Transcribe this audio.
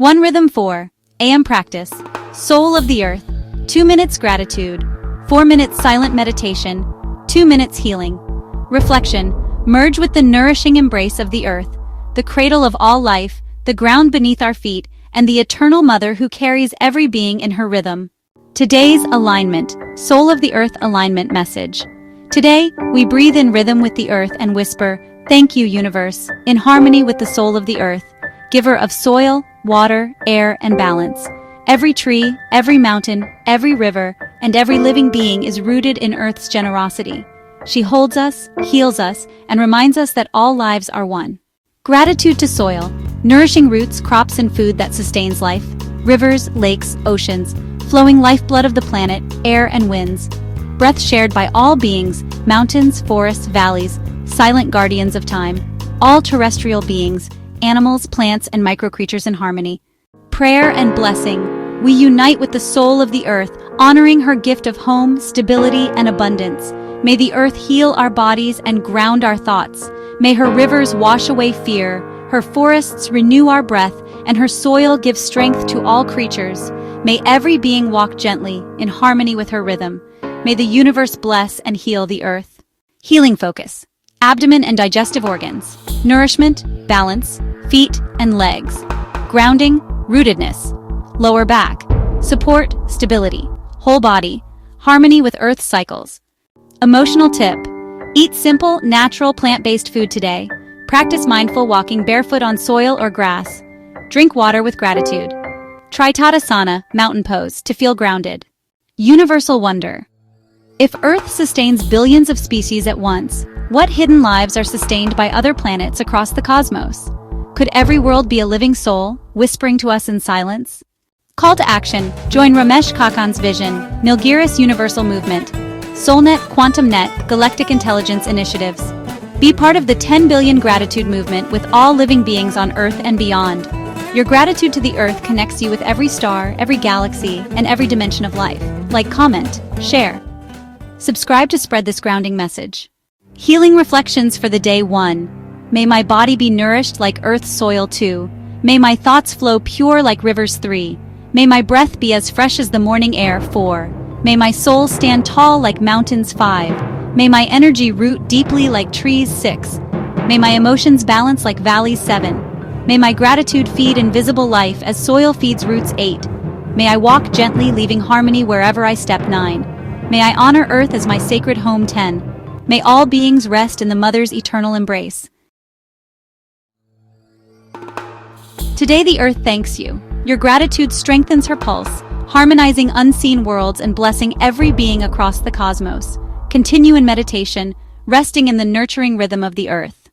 OneRhythm 4, AM Practice, Soul of the Earth, 2 minutes gratitude, 4 minutes silent meditation, 2 minutes healing. Reflection, merge with the nourishing embrace of the earth, the cradle of all life, the ground beneath our feet, and the eternal mother who carries every being in her rhythm. Today's alignment, Soul of the Earth alignment message. Today, we breathe in rhythm with the earth and whisper, "Thank you, universe," in harmony with the soul of the earth, giver of soil, water, air, and balance. Every tree, every mountain, every river, and every living being is rooted in Earth's generosity. She holds us, heals us, and reminds us that all lives are one. Gratitude to soil, nourishing roots, crops, and food that sustains life, rivers, lakes, oceans, flowing lifeblood of the planet, air and winds, breath shared by all beings, mountains, forests, valleys, silent guardians of time, all terrestrial beings, animals, plants, and microcreatures in harmony. Prayer and blessing, we unite with the soul of the earth, honoring her gift of home, stability, and abundance. May the earth heal our bodies and ground our thoughts. May her rivers wash away fear, her forests renew our breath, and her soil give strength to all creatures. May every being walk gently, in harmony with her rhythm. May the universe bless and heal the earth. Healing focus, abdomen and digestive organs, nourishment, balance, feet and legs, grounding, rootedness, lower back, support, stability, whole body, harmony with earth's cycles. Emotional tip, eat simple, natural, plant-based food today. Practice mindful walking barefoot on soil or grass. Drink water with gratitude. Try Tadasana, mountain pose, to feel grounded. Universal wonder. If Earth sustains billions of species at once, what hidden lives are sustained by other planets across the cosmos? Could every world be a living soul, whispering to us in silence? Call to action, join Ramesh Kakan's vision, Nilgiris Universal Movement, SoulNet, QuantumNet, Galactic Intelligence Initiatives. Be part of the 10 billion gratitude movement with all living beings on Earth and beyond. Your gratitude to the Earth connects you with every star, every galaxy, and every dimension of life. Like, comment, share. Subscribe to spread this grounding message. Healing reflections for the day 1. May my body be nourished like Earth's soil 2. May my thoughts flow pure like rivers 3. May my breath be as fresh as the morning air 4. May my soul stand tall like mountains 5. May my energy root deeply like trees 6. May my emotions balance like valleys 7. May my gratitude feed invisible life as soil feeds roots 8. May I walk gently, leaving harmony wherever I step 9. May I honor Earth as my sacred home 10. May all beings rest in the Mother's eternal embrace. Today the Earth thanks you. Your gratitude strengthens her pulse, harmonizing unseen worlds and blessing every being across the cosmos. Continue in meditation, resting in the nurturing rhythm of the Earth.